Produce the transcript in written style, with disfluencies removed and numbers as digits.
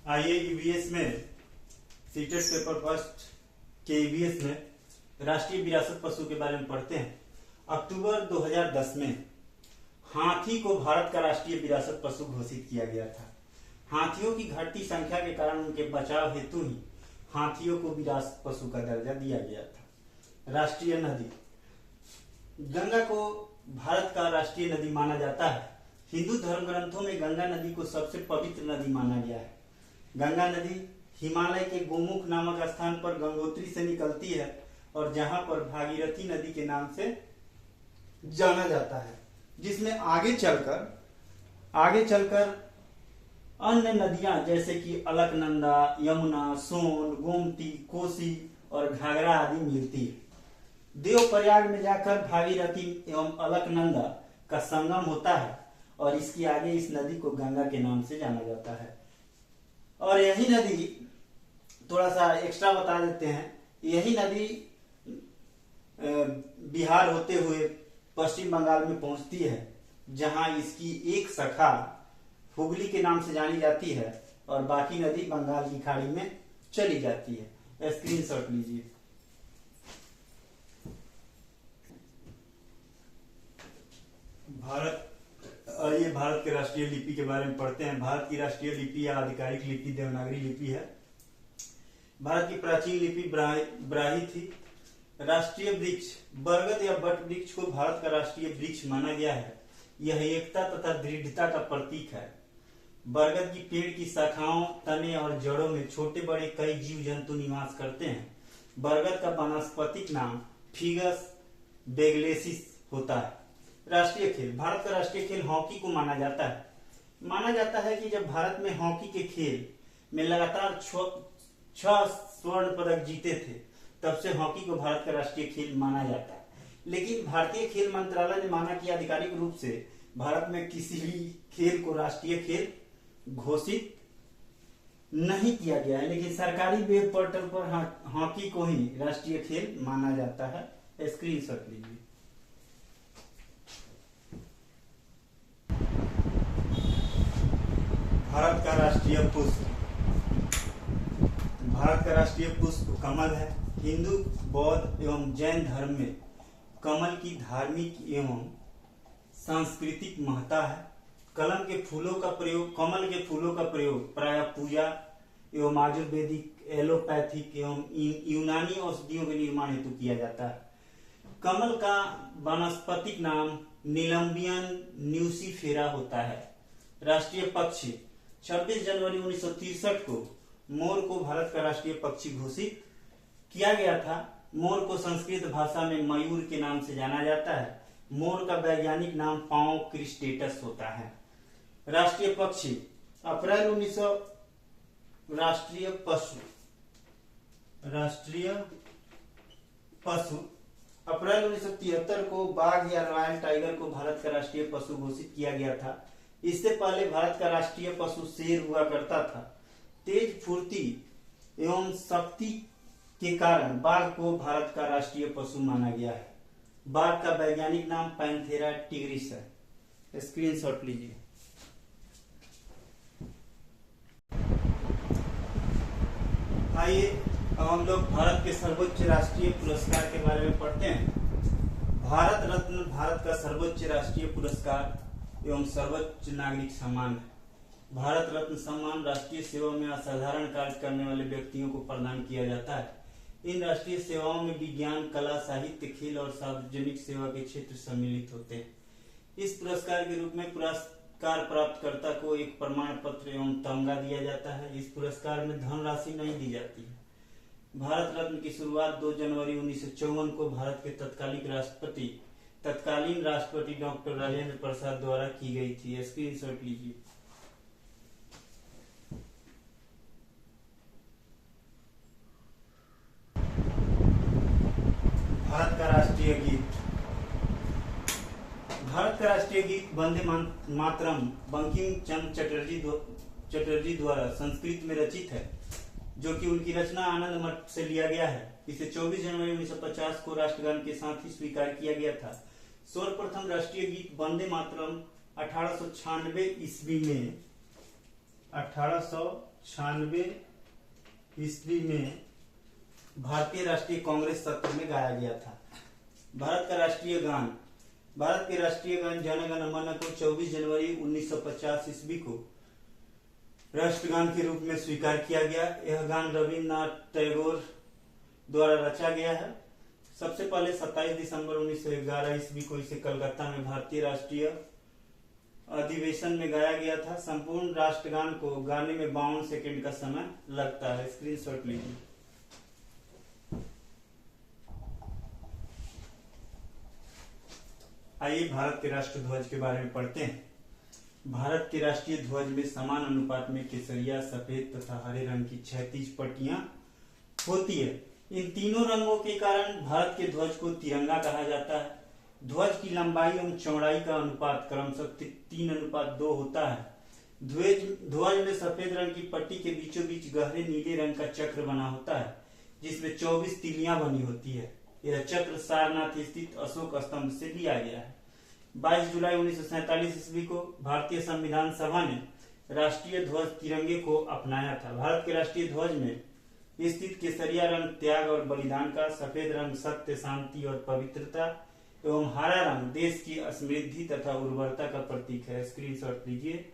आइए ईवीएस में CTET paper first के ईवीएस में राष्ट्रीय विरासत पशु के बारे में पढ़ते हैं। अक्टूबर 2010 में हाथी को भारत का राष्ट्रीय विरासत पशु घोषित किया गया था। हाथियों की घटती संख्या के कारण उनके बचाव हेतु ही हाथियों को विरासत पशु का दर्जा दिया गया था। राष्ट्रीय नदी, गंगा को भारत का राष्ट्रीय नदी माना जाता है। हिंदू धर्म ग्रंथों में गंगा नदी को सबसे पवित्र नदी माना गया है। गंगा नदी हिमालय के गोमुख नामक स्थान पर गंगोत्री से निकलती है और जहां पर भागीरथी नदी के नाम से जाना जाता है, जिसमें आगे चलकर अन्य नदियां जैसे कि अलकनंदा, यमुना, सोन, गोमती, कोसी और घाघरा आदि मिलती है। देवप्रयाग में जाकर भागीरथी एवं अलकनंदा का संगम होता है और इसके आगे इस नदी को गंगा के नाम से जाना जाता है। और यही नदी, थोड़ा सा एक्स्ट्रा बता देते हैं, यही नदी बिहार होते हुए पश्चिम बंगाल में पहुंचती है, जहां इसकी एक शाखा हुगली के नाम से जानी जाती है और बाकी नदी बंगाल की खाड़ी में चली जाती है। स्क्रीनशॉट लीजिए। ये भारत के राष्ट्रीय लिपि के बारे में पढ़ते हैं। भारत की राष्ट्रीय लिपि या आधिकारिक लिपि देवनागरी लिपि है। भारत की प्राचीन लिपि ब्राही थी। राष्ट्रीय वृक्ष, बरगद या बट वृक्ष को भारत का राष्ट्रीय वृक्ष माना गया है। यह एकता तथा दृढ़ता का प्रतीक है। बरगद की पेड़ की शाखाओं, तने और जड़ों में छोटे बड़े कई जीव जंतु निवास करते हैं। बरगद का वानस्पतिक नाम फिगस बेगलेसिस होता है। राष्ट्रीय खेल, भारत का राष्ट्रीय खेल हॉकी को माना जाता है। माना जाता है कि जब भारत में हॉकी के खेल में लगातार 6 स्वर्ण पदक जीते थे, तब से हॉकी को भारत का राष्ट्रीय खेल माना जाता है। लेकिन भारतीय खेल मंत्रालय ने माना कि आधिकारिक रूप से भारत में किसी भी खेल को राष्ट्रीय खेल घोषित नहीं किया गया है, लेकिन सरकारी वेब पोर्टल पर हॉकी को ही राष्ट्रीय खेल माना जाता है। स्क्रीनशॉट लीजिए। भारत का राष्ट्रीय पुष्प, भारत का राष्ट्रीय पुष्प कमल है। हिंदू, बौद्ध एवं जैन धर्म में कमल की धार्मिक एवं सांस्कृतिक महत्ता है। कमल के फूलों का प्रयोग प्रायः पूजा एवं आयुर्वेदिक, एलोपैथिक एवं यूनानी औषधियों के निर्माण हेतु किया जाता है। कमल का वानस्पतिक नाम नीलम्बियन न्यूसीफेरा होता है। राष्ट्रीय पक्षी, 26 जनवरी 1963 को मोर को भारत का राष्ट्रीय पक्षी घोषित किया गया था। मोर को संस्कृत भाषा में मयूर के नाम से जाना जाता है। मोर का वैज्ञानिक नाम पाओ क्रिस्टेटस होता है। राष्ट्रीय पक्षी, अप्रैल 1900 राष्ट्रीय पशु अप्रैल 1973 को बाघ या रॉयल टाइगर को भारत का राष्ट्रीय पशु घोषित किया गया था। इससे पहले भारत का राष्ट्रीय पशु शेर हुआ करता था। तेज फुर्ती एवं शक्ति के कारण बाघ को भारत का राष्ट्रीय पशु माना गया है। बाघ का वैज्ञानिक नाम पैंथेरा टिग्रिस है। स्क्रीनशॉट लीजिए। आइए अब हम लोग भारत के सर्वोच्च राष्ट्रीय पुरस्कार के बारे में पढ़ते हैं। भारत रत्न भारत का सर्वोच्च राष्ट्रीय पुरस्कार एवं सर्वोच्च नागरिक सम्मान है। भारत रत्न सम्मान राष्ट्रीय सेवा में असाधारण कार्य करने वाले व्यक्तियों को प्रदान किया जाता है। इन राष्ट्रीय सेवाओं में विज्ञान, कला, साहित्य, खेल और सार्वजनिक सेवा के क्षेत्र सम्मिलित होते हैं। इस पुरस्कार के रूप में पुरस्कार प्राप्तकर्ता को एक प्रमाण पत्र एवं तमगा दिया जाता है। इस पुरस्कार में धनराशि नहीं दी जाती है। भारत रत्न की शुरुआत 2 जनवरी 1954 को भारत के तत्कालीन राष्ट्रपति डॉक्टर राजेंद्र प्रसाद द्वारा की गई थी। स्क्रीनशॉट लीजिए। भारत का राष्ट्रीय गीत, भारत का राष्ट्रीय गीत वंदे मातरम बंकिम चंद्र चटर्जी द्वारा संस्कृत में रचित है, जो कि उनकी रचना आनंद मठ से लिया गया है। इसे 24 जनवरी 1950 को राष्ट्रगान के साथ ही स्वीकार किया गया था। सर्वप्रथम राष्ट्रीय गीत वंदे मातरम 1896 ईस्वी में ईस्वी में भारतीय राष्ट्रीय कांग्रेस सत्र में गाया गया था। भारत के राष्ट्रीय गान जन गण मन को 24 जनवरी 1950 ईस्वी को राष्ट्रगान के रूप में स्वीकार किया गया। यह गान रविन्द्रनाथ टैगोर द्वारा रचा गया है। सबसे पहले 27 दिसंबर 1911 ईस्वी को इसे कलकत्ता में भारतीय राष्ट्रीय अधिवेशन में गाया गया था। संपूर्ण राष्ट्रगान को गाने में 52 सेकंड का समय लगता है। स्क्रीनशॉट लीजिए। आइए भारत के राष्ट्र ध्वज के बारे में पढ़ते हैं। भारत के राष्ट्रीय ध्वज में समान अनुपात में केसरिया, सफेद तथा हरे रंग की 36 पट्टियां होती है। इन तीनों रंगों के कारण भारत के ध्वज को तिरंगा कहा जाता है। ध्वज की लंबाई एवं चौड़ाई का अनुपात क्रमशः 3:2 होता है। ध्वज में सफेद रंग की पट्टी के बीचों बीच गहरे नीले रंग का चक्र बना होता है, जिसमें 24 तीलियां बनी होती है। यह चक्र सारनाथ स्थित अशोक स्तंभ से लिया गया है। 22 जुलाई 1947 ईस्वी को भारतीय संविधान सभा ने राष्ट्रीय ध्वज तिरंगे को अपनाया था। भारत के राष्ट्रीय ध्वज में स्थित केसरिया रंग त्याग और बलिदान का, सफेद रंग सत्य, शांति और पवित्रता एवं हरा रंग देश की समृद्धि तथा उर्वरता का प्रतीक है। स्क्रीनशॉट लीजिए।